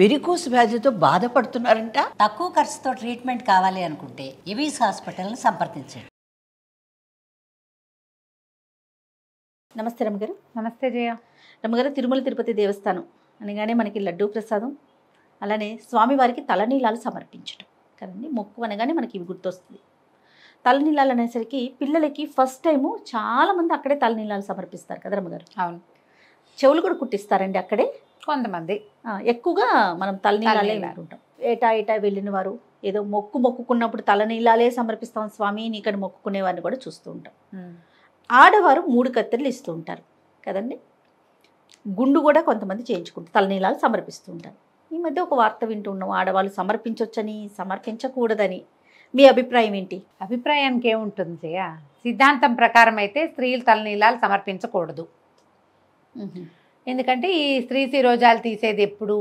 Varicose వ్యాధితో బాధపడుతున్నారంట. తక్కువ ఖర్చుతో ట్రీట్మెంట్ కావాలి అనుకుంటే ఎవిస్ హాస్పిటల్ని సంప్రదించండి. నమస్తే రమ్మగారు. నమస్తే జయ. రమ్మగారు, తిరుమల తిరుపతి దేవస్థానం అనగానే మనకి లడ్డూ ప్రసాదం, అలానే స్వామివారికి తలనీలాలు సమర్పించడం కదండి. మొక్కు అనగానే మనకి ఇవి గుర్తొస్తుంది. తలనీలాలు అనేసరికి పిల్లలకి ఫస్ట్ టైము చాలామంది అక్కడే తలనీలాలు సమర్పిస్తారు కదా రమ్మగారు. అవును, చెవులు కూడా కుట్టిస్తారండి అక్కడే కొంతమంది. ఎక్కువగా మనం తలనీలాలే వింటుంటాం. ఏటా వెళ్ళిన వారు ఏదో మొక్కుకున్నప్పుడు తలనీలాలే సమర్పిస్తాం స్వామి నీకని మొక్కుకునే వారిని కూడా చూస్తూ ఉంటాం. ఆడవారు 3 కత్తెరలు ఇస్తూ ఉంటారు కదండి. గుండు కూడా కొంతమంది చేయించుకుంటారు, తలనీలాలు సమర్పిస్తూ ఉంటారు. ఈ మధ్య ఒక వార్త వింటున్నాం, ఆడవాళ్ళు సమర్పించవచ్చని సమర్పించకూడదని. మీ అభిప్రాయం ఏంటి? అభిప్రాయానికి ఏముంటుంది జయ? సిద్ధాంతం ప్రకారం అయితే స్త్రీలు తలనీలాలు సమర్పించకూడదు. ఎందుకంటే ఈ స్త్రీ శిరోజాలు తీసేది ఎప్పుడు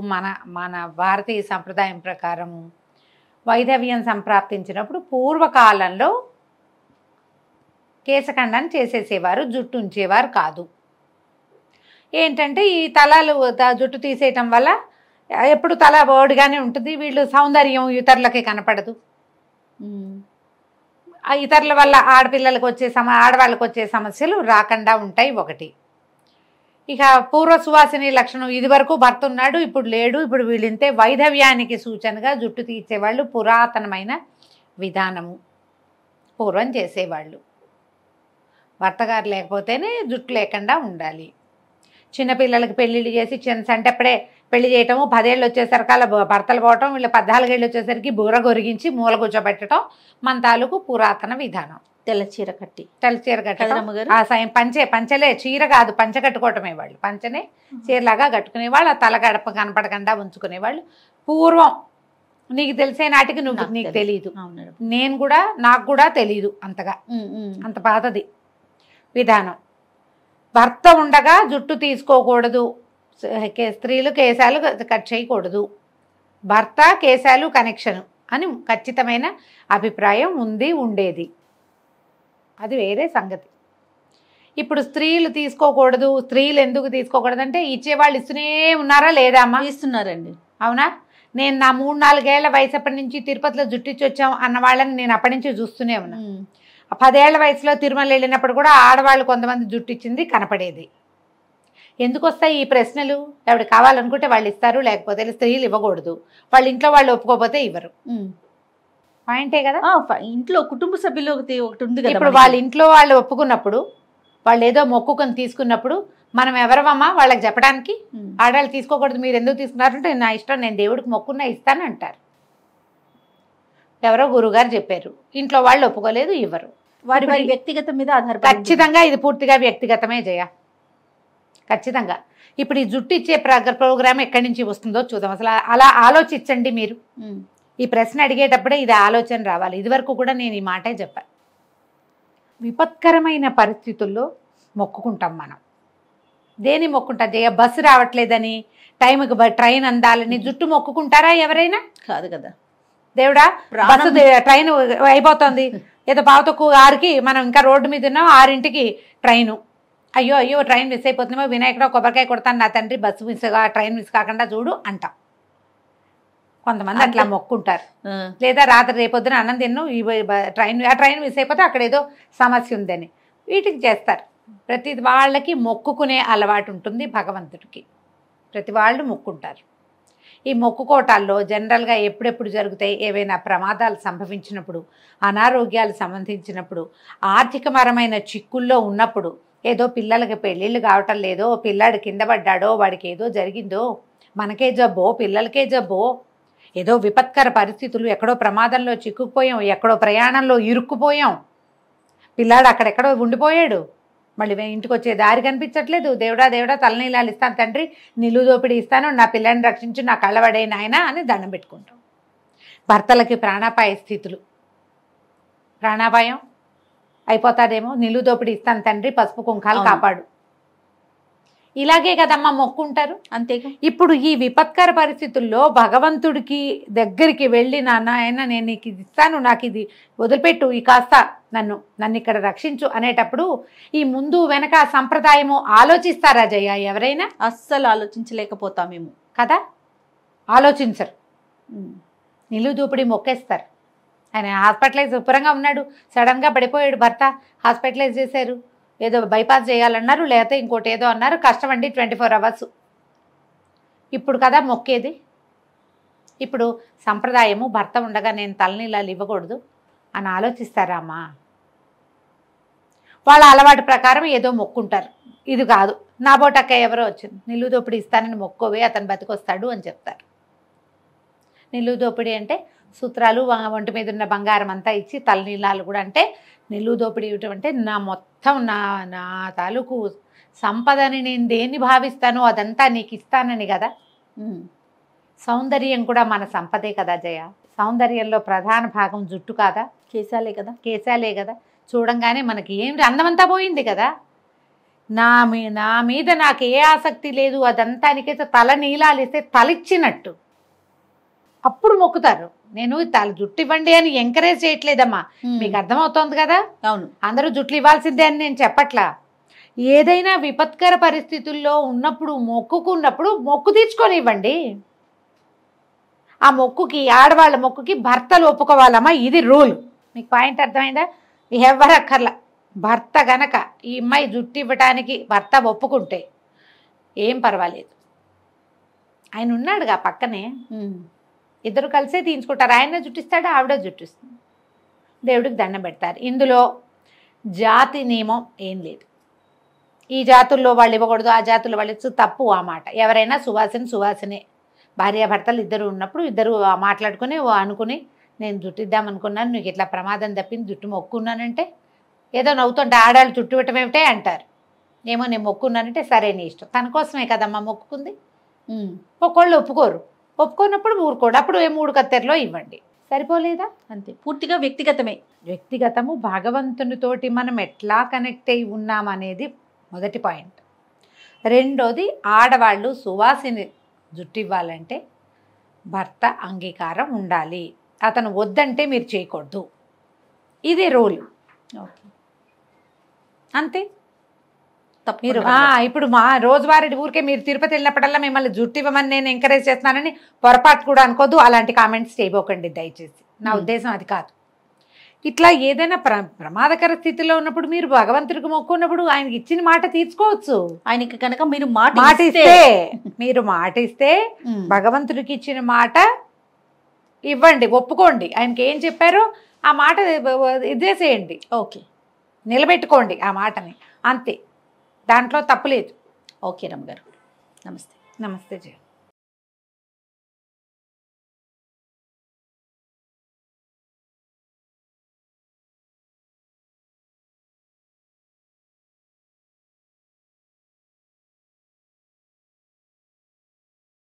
మన భారతీయ సంప్రదాయం ప్రకారము వైధవ్యం సంప్రాప్తించినప్పుడు పూర్వకాలంలో కేశఖండాన్ని చేసేసేవారు, జుట్టు ఉంచేవారు కాదు. ఏంటంటే ఈ తలాలు జుట్టు తీసేయటం వల్ల ఎప్పుడు తల బోడిగానే ఉంటుంది, వీళ్ళు సౌందర్యం ఇతరులకి కనపడదు. ఆ ఇతరుల వల్ల ఆడపిల్లలకు వచ్చే ఆడవాళ్ళకు వచ్చే సమస్యలు రాకుండా ఉంటాయి ఒకటి. ఇక పూర్వ సువాసిని లక్షణం, ఇది వరకు భర్త ఉన్నాడు ఇప్పుడు లేడు, ఇప్పుడు వీళ్ళింతే వైధవ్యానికి సూచనగా జుట్టు తీసేవాళ్ళు పురాతనమైన విధానము. పూర్వం చేసేవాళ్ళు భర్తగారు లేకపోతేనే జుట్టు లేకుండా ఉండాలి. చిన్నపిల్లలకి పెళ్ళిళ్ళు చేసి చంటప్పుడే పెళ్లి చేయటము, 10 ఏళ్ళు వచ్చేసరికల్లా భర్తలు పోవటం, వీళ్ళు 14 ఏళ్ళు వచ్చేసరికి బూర గొరిగించి మూల కూర్చోబెట్టడం మన తాలూకు పురాతన విధానం. తెల్ల చీర కట్టి కట్టడం, ఆ సాయం పంచలే, చీర కాదు, పంచ కట్టుకోవటమే. వాళ్ళు పంచనే చీరలాగా కట్టుకునేవాళ్ళు, ఆ తల గడప కనపడకుండా ఉంచుకునేవాళ్ళు పూర్వం. నీకు తెలిసే నాటికి నీకు తెలియదు, నాకు కూడా తెలియదు అంతగా. అంత పాతది విధానం. భర్త ఉండగా జుట్టు తీసుకోకూడదు, స్త్రీలు కేశాలు కట్ చేయకూడదు, భర్త కేశాలు కనెక్షను అని ఖచ్చితమైన అభిప్రాయం ఉండేది. అది వేరే సంగతి. ఇప్పుడు స్త్రీలు తీసుకోకూడదు, స్త్రీలు ఎందుకు తీసుకోకూడదు అంటే ఇచ్చేవాళ్ళు ఇస్తూనే ఉన్నారా లేదా అమ్మా? ఇస్తున్నారండి. అవునా? నేను నా 3-4 ఏళ్ల వయసు అప్పటి నుంచి తిరుపతిలో జుట్టిచ్చి వచ్చాం అన్న వాళ్ళని నేను అప్పటి నుంచి చూస్తూనే ఉన్నా. 10 ఏళ్ల వయసులో తిరుమల వెళ్ళినప్పుడు కూడా ఆడవాళ్ళు కొంతమంది జుట్టిచ్చింది కనపడేది. ఎందుకు వస్తాయి ఈ ప్రశ్నలు? ఎవరు కావాలనుకుంటే వాళ్ళు ఇస్తారు, లేకపోతే స్త్రీలు ఇవ్వకూడదు, వాళ్ళ ఇంట్లో వాళ్ళు ఒప్పుకోకపోతే ఇవ్వరు. పాయింటే కదా. ఇంట్లో కుటుంబ సభ్యులు ఒకటి ఉంది కదా. ఇప్పుడు వాళ్ళ ఇంట్లో వాళ్ళు ఒప్పుకున్నప్పుడు, వాళ్ళు ఏదో మొక్కుకొని తీసుకున్నప్పుడు మనం ఎవరమమ్మా వాళ్ళకి చెప్పడానికి? ఆడవాళ్ళు తీసుకోకూడదు, మీరు ఎందుకు తీసుకున్నారంటే నా ఇష్టం, నేను దేవుడికి మొక్కున్నా ఇస్తాను అంటారు. ఎవరో గురువుగారు చెప్పారు, ఇంట్లో వాళ్ళు ఒప్పుకోలేదు, ఇవ్వరు. వారి వ్యక్తిగతం మీద ఆధారపడి. ఖచ్చితంగా ఇది పూర్తిగా వ్యక్తిగతమే జయ, ఖచ్చితంగా. ఇప్పుడు ఈ జుట్టు ఇచ్చే ప్రోగ్రామ్ ఎక్కడి నుంచి వస్తుందో చూద్దాం. అసలు అలా ఆలోచించండి మీరు. ఈ ప్రశ్న అడిగేటప్పుడే ఇది ఆలోచన రావాలి. ఇదివరకు కూడా నేను ఈ మాటే చెప్పాను. విపత్కరమైన పరిస్థితుల్లో మొక్కుకుంటాం మనం. దేని మొక్కుంటాం జయ? బస్సు రావట్లేదని, టైంకి ట్రైన్ అందాలని జుట్టు మొక్కుకుంటారా ఎవరైనా? కాదు కదా. దేవుడా బస్సు ట్రైన్ అయిపోతుంది, ఏదో పావుతక్కువ 6కి మనం ఇంకా రోడ్డు మీద ఉన్నాం, 6ంటికి ట్రైను, అయ్యో ట్రైన్ మిస్ అయిపోతుందేమో, వినాయకుడు కొబ్బరికాయ కొడతాను నా తండ్రి, బస్సు ట్రైన్ మిస్ కాకుండా చూడు అంటాం. కొంతమంది అట్లా మొక్కుంటారు. లేదా రాత్రి రేపొద్దున అన్నం తిన్ను, ట్రైన్ మిస్ అయిపోతే అక్కడ ఏదో సమస్య ఉందని వీటికి చేస్తారు. ప్రతి వాళ్ళకి మొక్కుకునే అలవాటు ఉంటుంది భగవంతుడికి. ప్రతి వాళ్ళు మొక్కుంటారు. ఈ మొక్కుకోటాల్లో జనరల్గా ఎప్పుడెప్పుడు జరుగుతాయి? ఏవైనా ప్రమాదాలు సంభవించినప్పుడు, అనారోగ్యాలు సంబంధించినప్పుడు, ఆర్థికపరమైన చిక్కుల్లో ఉన్నప్పుడు, ఏదో పిల్లలకి పెళ్ళిళ్ళు కావటం లేదో, పిల్లాడు కింద పడ్డాడో, వాడికి ఏదో జరిగిందో, మనకే జబ్బో పిల్లలకే జబ్బో, ఏదో విపత్కర పరిస్థితులు, ఎక్కడో ప్రమాదంలో చిక్కుకుపోయాం, ఎక్కడో ప్రయాణంలో ఇరుక్కుపోయాం, పిల్లాడు అక్కడెక్కడో ఉండిపోయాడు, మళ్ళీ ఇంటికి వచ్చే దారి కనిపించట్లేదు, దేవుడా తలనీలాలు ఇస్తాను తండ్రి, నిలువు దోపిడీ ఇస్తాను, నా పిల్లని రక్షించు, నా కళ్ళబడే నాయన అని దండం పెట్టుకుంటాం. భర్తలకి ప్రాణాపాయ స్థితులు, ప్రాణాపాయం అయిపోతాడేమో, నిలువు దోపిడీ ఇస్తాను తండ్రి, పసుపు కుంకాలు కాపాడు, ఇలాగే కదమ్మా మొక్కుంటారు. అంతేగా. ఇప్పుడు ఈ విపత్కర పరిస్థితుల్లో భగవంతుడికి దగ్గరికి వెళ్ళి నాయన నేను నీకు ఇది ఇస్తాను, నాకు ఇది వదిలిపెట్టు, ఈ కాస్త నన్ను ఇక్కడ రక్షించు అనేటప్పుడు ఈ ముందు వెనక సంప్రదాయము ఆలోచిస్తారా జయ ఎవరైనా? అస్సలు ఆలోచించలేకపోతామేమో కదా. ఆలోచించరు. నిలువు దోపిడీ మొక్కేస్తారు. ఆయన హాస్పిటలైజ్ శుభ్రంగా ఉన్నాడు, సడన్గా పడిపోయాడు భర్త, హాస్పిటలైజ్ చేశారు, ఏదో బైపాస్ చేయాలన్నారు, లేకపోతే ఇంకోటి ఏదో అన్నారు, కష్టమండి 24 అవర్స్. ఇప్పుడు కదా మొక్కేది. ఇప్పుడు సంప్రదాయము భర్త ఉండగా నేను తలనీలాలు ఇవ్వకూడదు అని ఆలోచిస్తారా అమ్మా? వాళ్ళ అలవాటు ప్రకారం ఏదో మొక్కుంటారు. ఇది కాదు, నా బోటక్క ఎవరో వచ్చింది, నిలువు దోపిడీ ఇస్తానని మొక్కోవే అతను బతికొస్తాడు అని చెప్తారు. నిలువు దోపిడీ అంటే సూత్రాలు, ఒంటి మీద ఉన్న బంగారం అంతా ఇచ్చి తలనీలాలు కూడా. అంటే నిలువు దోపిడీ ఇవ్వటం అంటే నా మొత్తం నా తాలూకు సంపదని నేను దేన్ని భావిస్తానో అదంతా నీకు ఇస్తానని కదా. సౌందర్యం కూడా మన సంపదే కదా జయ. సౌందర్యంలో ప్రధాన భాగం జుట్టు కాదా? కేశాలే కదా. చూడంగానే మనకి ఏం అందమంతా పోయింది కదా. నా మీద నాకు ఏ ఆసక్తి లేదు, అదంతా నీకైతే తల నీలాలు ఇస్తే తలిచ్చినట్టు అప్పుడు మొక్కుతారు. నేను తల జుట్టు ఇవ్వండి అని ఎంకరేజ్ చేయట్లేదమ్మా, మీకు అర్థమవుతోంది కదా. అవును, అందరూ జుట్లు ఇవ్వాల్సిందే అని నేను చెప్పట్లా. ఏదైనా విపత్కర పరిస్థితుల్లో ఉన్నప్పుడు మొక్కుకున్నప్పుడు మొక్కు తీర్చుకొని ఇవ్వండి. ఆ మొక్కుకి, ఆడవాళ్ళ మొక్కుకి భర్తలు ఒప్పుకోవాలమ్మా, ఇది రూల్. మీకు పాయింట్ అర్థమైందా? ఎవరు అక్కర్లా. భర్త గనక ఈ అమ్మాయి జుట్టు ఇవ్వటానికి భర్త ఒప్పుకుంటే ఏం పర్వాలేదు. ఆయన ఉన్నాడుగా పక్కనే, ఇద్దరు కలిసే తీయించుకుంటారు. ఆయన జుట్టిస్తాడు, ఆవిడ జుట్టిస్తుంది, దేవుడికి దండం పెడతారు. ఇందులో జాతి నియమం ఏం లేదు. ఈ జాతుల్లో వాళ్ళు ఇవ్వకూడదు, ఆ జాతుల్లో వాళ్ళు తప్పు ఆ మాట. ఎవరైనా సువాసనే. భార్యాభర్తలు ఇద్దరు ఉన్నప్పుడు ఇద్దరు మాట్లాడుకుని అనుకుని నేను జుట్టిద్దామనుకున్నాను, నీకు ఇట్లా ప్రమాదం తప్పింది, జుట్టు మొక్కున్నానంటే ఏదో నవ్వుతుంటే ఆడాళ్ళు జుట్టు ఇవ్వటం ఏమిటే అంటారు. ఏమో నేను మొక్కున్నానంటే సరే నీ ఇష్టం, తన కోసమే కదమ్మా మొక్కుకుంది. ఒక్కోళ్ళు ఒప్పుకోనప్పుడు ఊరుకోడు, అప్పుడు 3 కత్తెరలో ఇవ్వండి, సరిపోలేదా? అంతే, పూర్తిగా వ్యక్తిగతము. భగవంతునితోటి మనం ఎట్లా కనెక్ట్ అయి ఉన్నామనేది మొదటి పాయింట్. రెండోది, ఆడవాళ్ళు సువాసిని జుట్టు ఇవ్వాలంటే భర్త అంగీకారం ఉండాలి. అతను వద్దంటే మీరు చేయకూడదు, ఇది రూల్. అంతే. మీరు ఇప్పుడు మా రోజువారీ ఊరికే మీరు తిరుపతి వెళ్ళినప్పుడల్లా మిమ్మల్ని జుట్టు ఇవ్వమని నేను ఎంకరేజ్ చేస్తున్నానని పొరపాటు కూడా అనుకోద్దు. అలాంటి కామెంట్స్ చేయబోకండి దయచేసి, నా ఉద్దేశం అది కాదు. ఇట్లా ఏదైనా ప్రమాదకర స్థితిలో ఉన్నప్పుడు మీరు భగవంతుడికి మొక్కున్నప్పుడు ఆయనకి ఇచ్చిన మాట తీర్చుకోవచ్చు. ఆయనకి కనుక మీరు మాట ఇస్తే భగవంతుడికి ఇచ్చిన మాట ఇవ్వండి, ఒప్పుకోండి. ఆయనకి ఏం చెప్పారో ఆ మాట ఇదేసేయండి, ఓకే, నిలబెట్టుకోండి ఆ మాటని, అంతే. దాంట్లో తప్పులేదు. ఓకే రమ్మ గారు, నమస్తే. నమస్తే జయ.